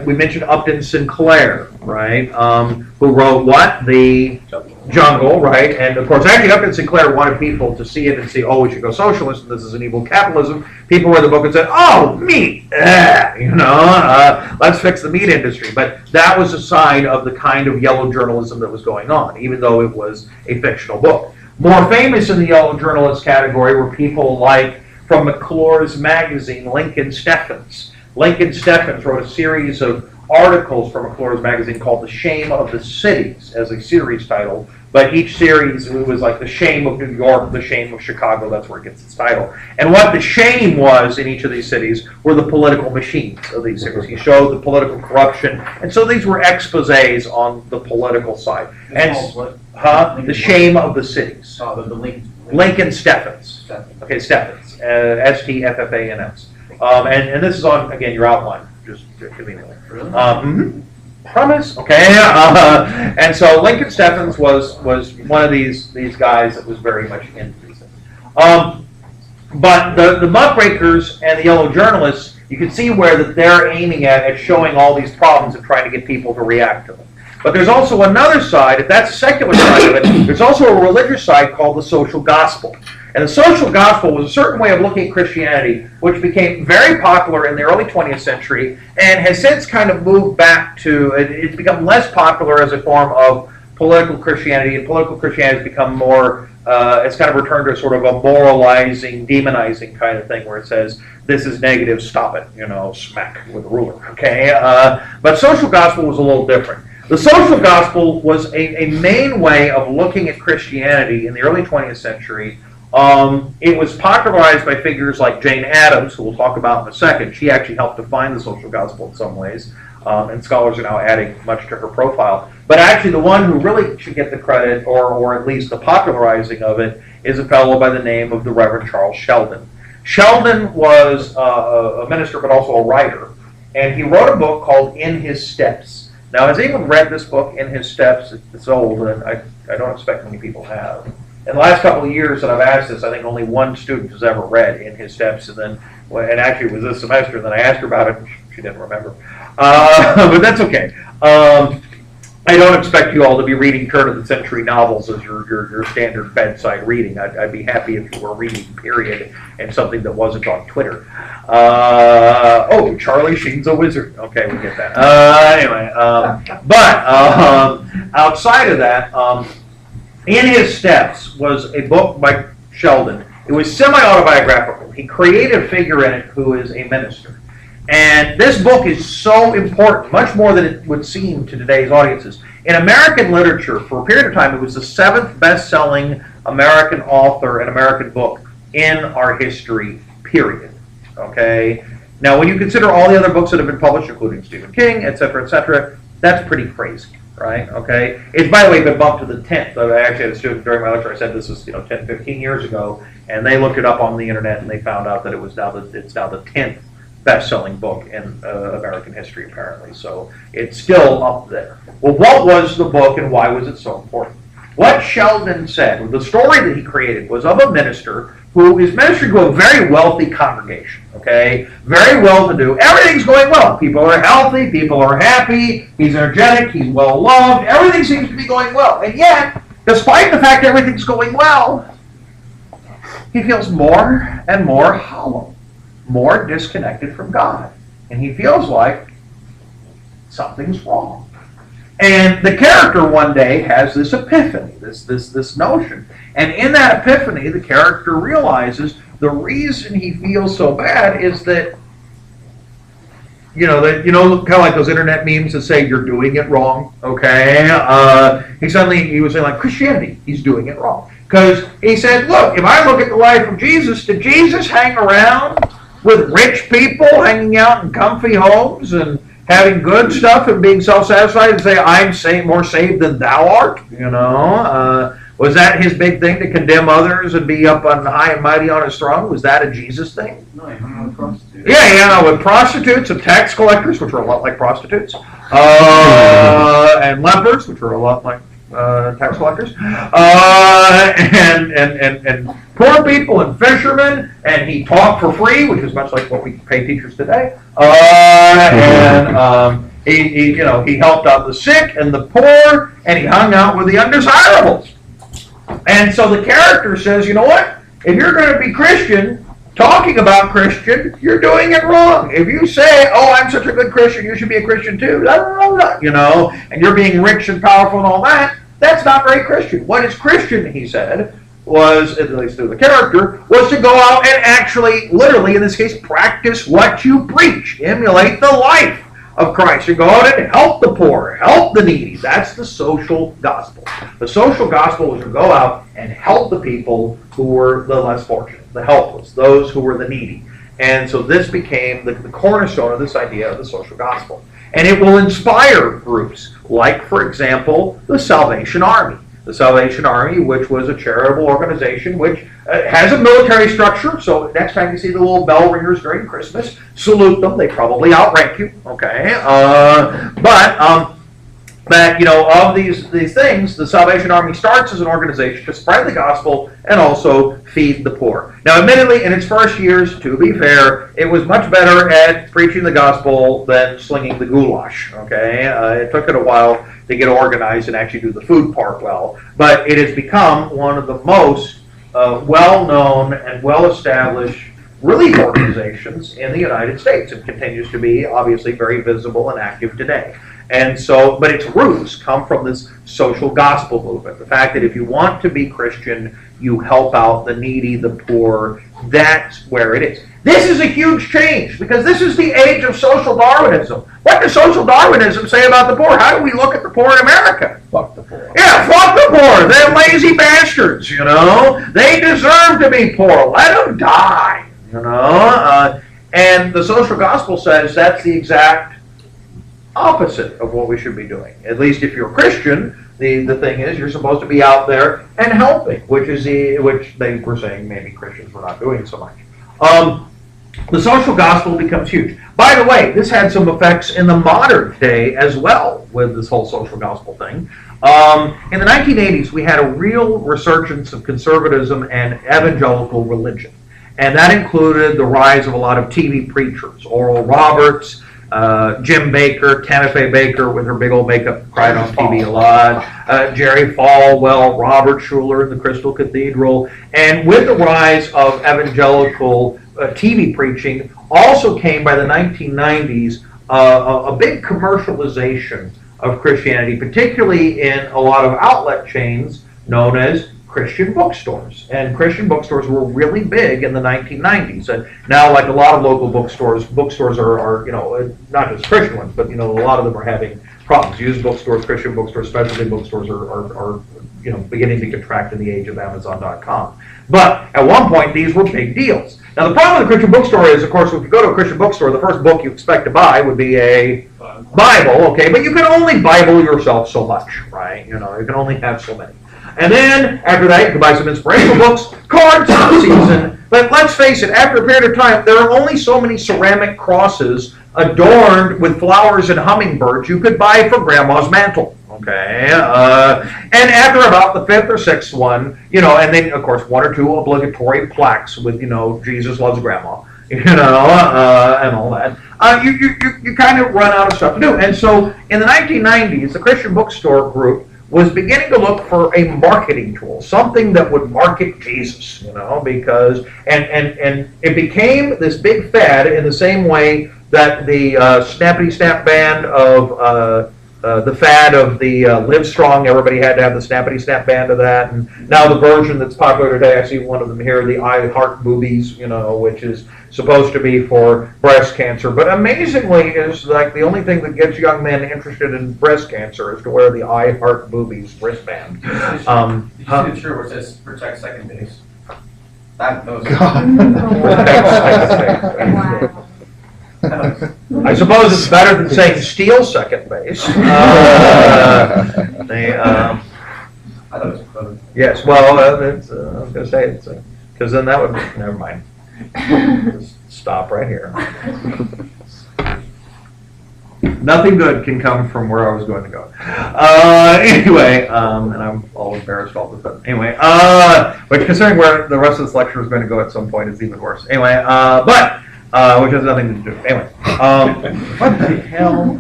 We mentioned Upton Sinclair, right? Who wrote what? The Jungle, right? And of course, actually, Upton Sinclair wanted people to see it and see, oh, we should go socialist, and this is an evil capitalism. People read the book and said, oh, meat, let's fix the meat industry. But that was a sign of the kind of yellow journalism that was going on, even though it was a fictional book. More famous in the yellow journalist category were people like, from McClure's magazine, Lincoln Steffens. Lincoln Steffens wrote a series of articles for McClure's magazine called The Shame of the Cities as a series title, but each series was like The Shame of New York, The Shame of Chicago, that's where it gets its title. And what the shame was in each of these cities were the political machines of these cities. He showed the political corruption, and so these were exposés on the political side. And The Shame of the Cities. Lincoln Steffens. Okay, Steffens. S-T-F-F-A-N-S. And this is on, again, your outline, just conveniently. Really? Promise? Okay. And so Lincoln Steffens was one of these guys that was very much into these things. But the muckrakers and the yellow journalists, you can see where that they're aiming at showing all these problems and trying to get people to react to them. But there's also another side, if that's the secular side of it, there's also a religious side called the social gospel. And the social gospel was a certain way of looking at Christianity, which became very popular in the early 20th century and has since kind of moved back to, it's become less popular as a form of political Christianity, and political Christianity has become more, it's kind of returned to sort of a moralizing, demonizing kind of thing where it says, this is negative, stop it, smack with a ruler, okay? But social gospel was a little different. The social gospel was a main way of looking at Christianity in the early 20th century. It was popularized by figures like Jane Addams, who we'll talk about in a second. She actually helped define the social gospel in some ways, and scholars are now adding much to her profile. But actually the one who really should get the credit, or at least the popularizing of it, is a fellow by the name of the Reverend Charles Sheldon. Sheldon was a minister, but also a writer, and he wrote a book called In His Steps. Now, has anyone read this book, In His Steps? It's old, and I don't expect many people have. In the last couple of years that I've asked this, I think only one student has ever read In His Steps, and actually it was this semester, and then I asked her about it, and she didn't remember. But that's okay. I don't expect you all to be reading turn-of-the-century novels as your standard bedside reading. I'd be happy if you were reading, period, and something that wasn't on Twitter. Oh, Charlie Sheen's a wizard. Okay, we get that. Anyway, outside of that, In His Steps was a book by Sheldon. It was semi-autobiographical. He created a figure in it who is a minister. And this book is so important, much more than it would seem to today's audiences. In American literature, for a period of time, it was the 7th best-selling American author and American book in our history, period. Okay? Now, when you consider all the other books that have been published, including Stephen King, etc., that's pretty crazy, right? Okay? It's, by the way, been bumped to the 10th. I actually had a student during my lecture, I said this was 10, 15 years ago, and they looked it up on the internet, and they found out that it's now the 10th best-selling book in American history, apparently. So it's still up there. Well, what was the book and why was it so important? What Sheldon said, the story that he created, was of a minister who is ministering to a very wealthy congregation, okay? Very well-to-do. Everything's going well. People are healthy. People are happy. He's energetic. He's well-loved. Everything seems to be going well. And yet, despite the fact that everything's going well, he feels more and more hollow, more disconnected from God. And he feels like something's wrong. And the character one day has this epiphany, this notion. And in that epiphany, the character realizes the reason he feels so bad is that, kind of like those internet memes that say you're doing it wrong, okay? He was saying, like, Christianity, he's doing it wrong. Because he said, look, if I look at the life of Jesus, did Jesus hang around with rich people hanging out in comfy homes and having good stuff and being self-satisfied and say, I'm more saved than thou art? Was that his big thing, to condemn others and be up on high and mighty on his throne? Was that a Jesus thing? No, he hung out with prostitutes. Yeah, with prostitutes and tax collectors, which were a lot like prostitutes, and lepers, which were a lot like tax collectors, and poor people and fishermen, and he taught for free, which is much like what we pay teachers today, He helped out the sick and the poor, and he hung out with the undesirables. And so the character says, you know what? If you're going to be Christian, talking about Christian, you're doing it wrong. If you say, oh, I'm such a good Christian, you should be a Christian too, and you're being rich and powerful and all that, that's not very Christian. What is Christian, he said, was, at least through the character, was to go out and actually, literally in this case, practice what you preach. Emulate the life of Christ. You go out and help the poor, help the needy. That's the social gospel. The social gospel was to go out and help the people who were the less fortunate, the helpless, those who were the needy. And so this became the cornerstone of this idea of the social gospel. And it will inspire groups like, for example, the Salvation Army. The Salvation Army, which was a charitable organization, which has a military structure. So next time you see the little bell ringers during Christmas, salute them. They probably outrank you, okay? Of these things, the Salvation Army starts as an organization to spread the gospel and also feed the poor. Now, admittedly, in its first years, to be fair, it was much better at preaching the gospel than slinging the goulash, okay? It took it a while to get organized and actually do the food part well. But it has become one of the most well-known and well-established relief organizations in the United States. It continues to be, obviously, very visible and active today. And so, but its roots come from this social gospel movement. The fact that if you want to be Christian, you help out the needy, the poor. That's where it is. This is a huge change because this is the age of social Darwinism. What does social Darwinism say about the poor? How do we look at the poor in America? Fuck the poor. Yeah, fuck the poor. They're lazy bastards, They deserve to be poor. Let them die, And the social gospel says that's the exact opposite of what we should be doing. At least if you're a Christian, the thing is you're supposed to be out there and helping, which they were saying maybe Christians were not doing so much. The social gospel becomes huge. By the way, this had some effects in the modern day as well with this whole social gospel thing. In the 1980s, we had a real resurgence of conservatism and evangelical religion. And that included the rise of a lot of TV preachers, Oral Roberts, Jim Baker, Tina Fey Baker with her big old makeup cried on TV a lot, Jerry Falwell, Robert Schuller in the Crystal Cathedral. And with the rise of evangelical TV preaching also came by the 1990s a big commercialization of Christianity, particularly in a lot of outlet chains known as Christian bookstores. And Christian bookstores were really big in the 1990s. And now, like a lot of local bookstores are not just Christian ones, but, a lot of them are having problems. Used bookstores, Christian bookstores, specialty bookstores are beginning to contract in the age of Amazon.com. But at one point, these were big deals. Now, the problem with a Christian bookstore is, of course, if you go to a Christian bookstore, the first book you expect to buy would be a Bible, okay? But you can only Bible yourself so much, right? You can only have so many. And then, after that, you can buy some inspirational books, cards for the season. But let's face it, after a period of time, there are only so many ceramic crosses adorned with flowers and hummingbirds you could buy for Grandma's mantle. Okay, and after about the fifth or sixth one, and then, of course, one or two obligatory plaques with, Jesus loves Grandma, and all that, you kind of run out of stuff to do. And so, in the 1990s, the Christian bookstore group was beginning to look for a marketing tool, something that would market Jesus, because, and it became this big fad in the same way that the Snappity Snap band of, the fad of the Live Strong, everybody had to have the Snappity Snap band of that, and now the version that's popular today, I see one of them here, the I Heart Boobies, which is supposed to be for breast cancer, but amazingly is like the only thing that gets young men interested in breast cancer is to wear the I Heart Boobies wristband. Did you see the shirt where it says protect second base? That was Wow. I suppose it's better than saying steal second base. I thought it was clever. Yes, well, I was going to say it's because then that would never mind. Just stop right here. Nothing good can come from where I was going to go. Anyway, and I'm all embarrassed all of a sudden. Anyway, but considering where the rest of this lecture is going to go at some point, it's even worse. Anyway, which has nothing to do. Anyway, what the hell?